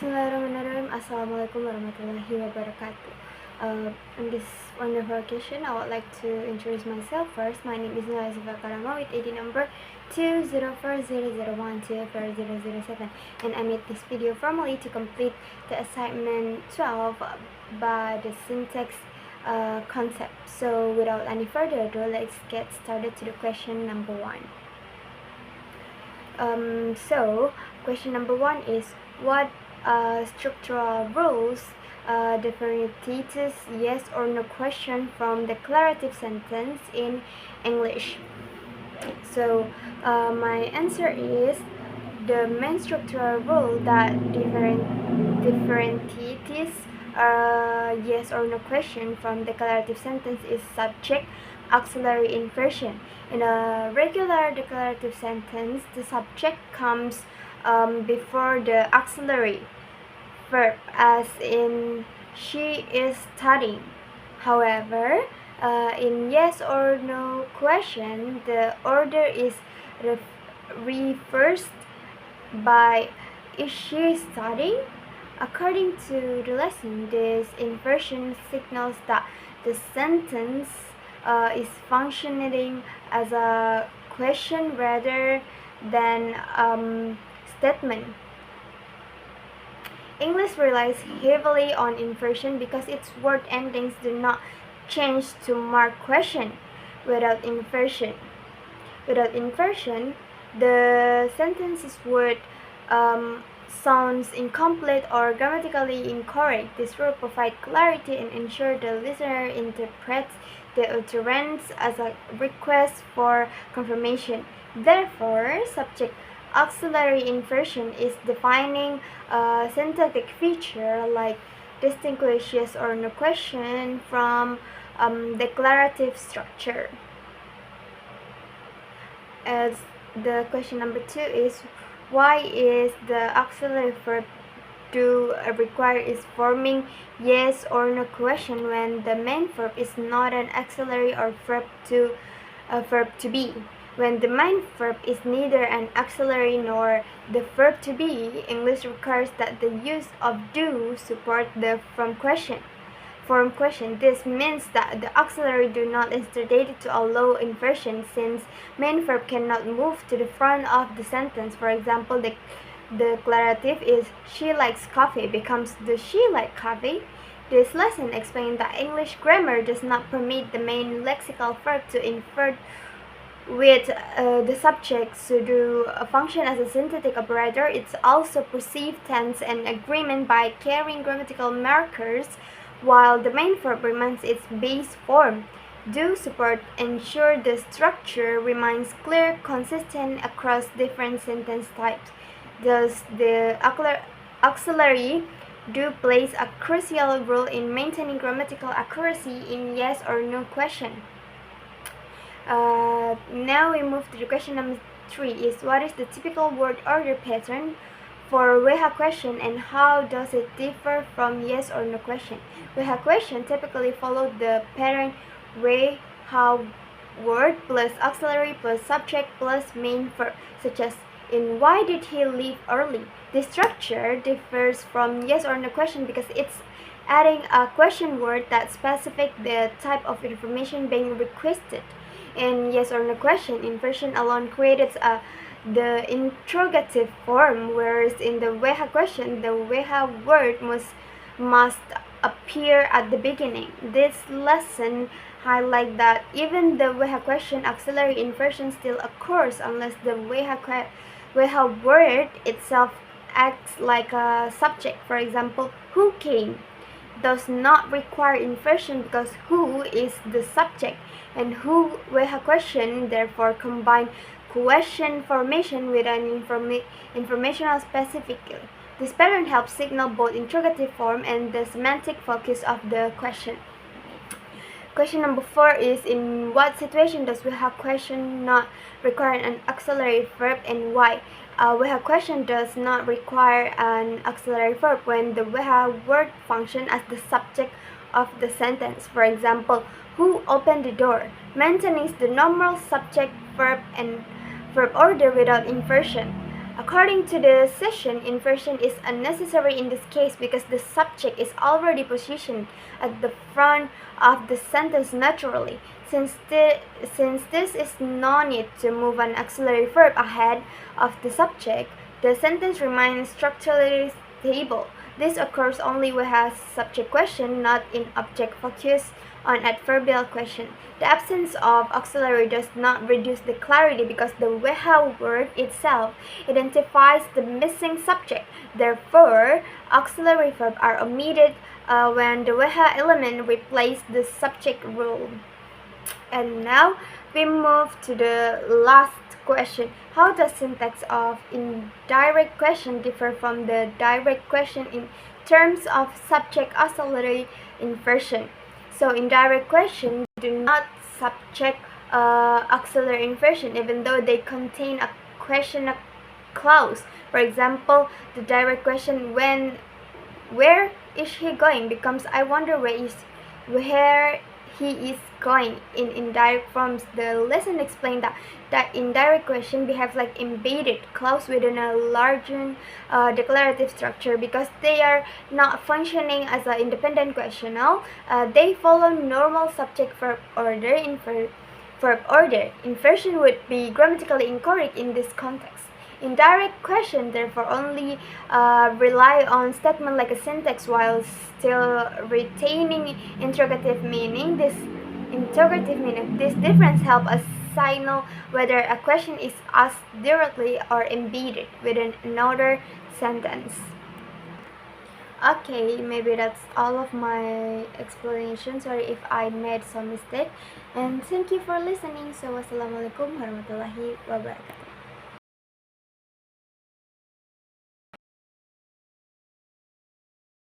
Bismillahirrahmanirrahim. Assalamualaikum warahmatullahi wabarakatuh. On this wonderful occasion, I would like to introduce myself first. My name is Azifah Karamah with ID number 20400124007, and I made this video formally to complete the assignment 12 by the syntax concept. So without any further ado, let's get started to the question number 1. So question number 1 is, what structural rules differentiates yes or no question from declarative sentence in English? So my answer is the main structural rule that differentiates yes or no question from declarative sentence is subject auxiliary inversion. In a regular declarative sentence, the subject comes before the auxiliary verb, as in she is studying. However, in yes or no question, the order is reversed by is she studying? According to the lesson, this inversion signals that the sentence is functioning as a question rather than statement. English relies heavily on inversion because its word endings do not change to mark question. Without inversion, the sentence's word sounds incomplete or grammatically incorrect. This will provide clarity and ensure the listener interprets the utterance as a request for confirmation. Therefore, subject auxiliary inversion is defining a syntactic feature like distinguish yes or no question from declarative structure. As the question number 2 is, why is the auxiliary verb do require is forming yes or no question when the main verb is not an auxiliary or verb to be? When the main verb is neither an auxiliary nor the verb to be, English requires that the use of do support the form question. This means that the auxiliary do not instantiate to allow inversion, since main verb cannot move to the front of the sentence. For example, the declarative is she likes coffee becomes does she like coffee? This lesson explains that English grammar does not permit the main lexical verb to invert with the subject to function as a syntactic operator. It's also perceived tense and agreement by carrying grammatical markers while the main verb remains its base form. Do support ensure the structure remains clear, consistent across different sentence types. Thus, the auxiliary do plays a crucial role in maintaining grammatical accuracy in yes or no question. Now we move to the question number 3 is, what is the typical word order pattern for WH question and how does it differ from yes or no question? WH question typically follow the pattern WH word plus auxiliary plus subject plus main verb, such as in why did he leave early? This structure differs from yes or no question because it's adding a question word that specifies the type of information being requested. In yes or no question, inversion alone creates the interrogative form, whereas in the WH question, the WH word must appear at the beginning. This lesson highlights that even the WH question auxiliary inversion still occurs unless the WH word itself acts like a subject. For example, who came does not require inversion because who is the subject, and who WH question therefore combine question formation with an informational specifically. This pattern helps signal both interrogative form and the semantic focus of the question. Question number 4 is, in what situation does WH question not require an auxiliary verb and why? WH question does not require an auxiliary verb when the WH word functions as the subject of the sentence. For example, who opened the door maintains the normal subject verb and verb order without inversion. According to the session, inversion is unnecessary in this case because the subject is already positioned at the front of the sentence naturally. Since this is no need to move an auxiliary verb ahead of the subject, the sentence remains structurally stable. This occurs only when has subject question, not in object focus on adverbial question. The absence of auxiliary does not reduce the clarity because the weha word itself identifies the missing subject. Therefore, auxiliary verbs are omitted when the weha element replaces the subject role. And now we move to the last question. How does syntax of indirect question differ from the direct question in terms of subject auxiliary inversion? So indirect question do not subject auxiliary inversion even though they contain a question clause. For example, the direct question where is he going becomes I wonder where he is going. In indirect forms, the lesson explained that indirect question behaves like embedded clause within a larger declarative structure because they are not functioning as an independent question. Now, they follow normal subject-verb order. Verb order. Inversion would be grammatically incorrect in this context. Indirect question therefore only rely on statement like a syntax while still retaining interrogative meaning. This difference helps us signal whether a question is asked directly or embedded within another sentence. Okay, maybe that's all of my explanation. Sorry if I made some mistake. And thank you for listening. So wassalamualaikum warahmatullahi wabarakatuh.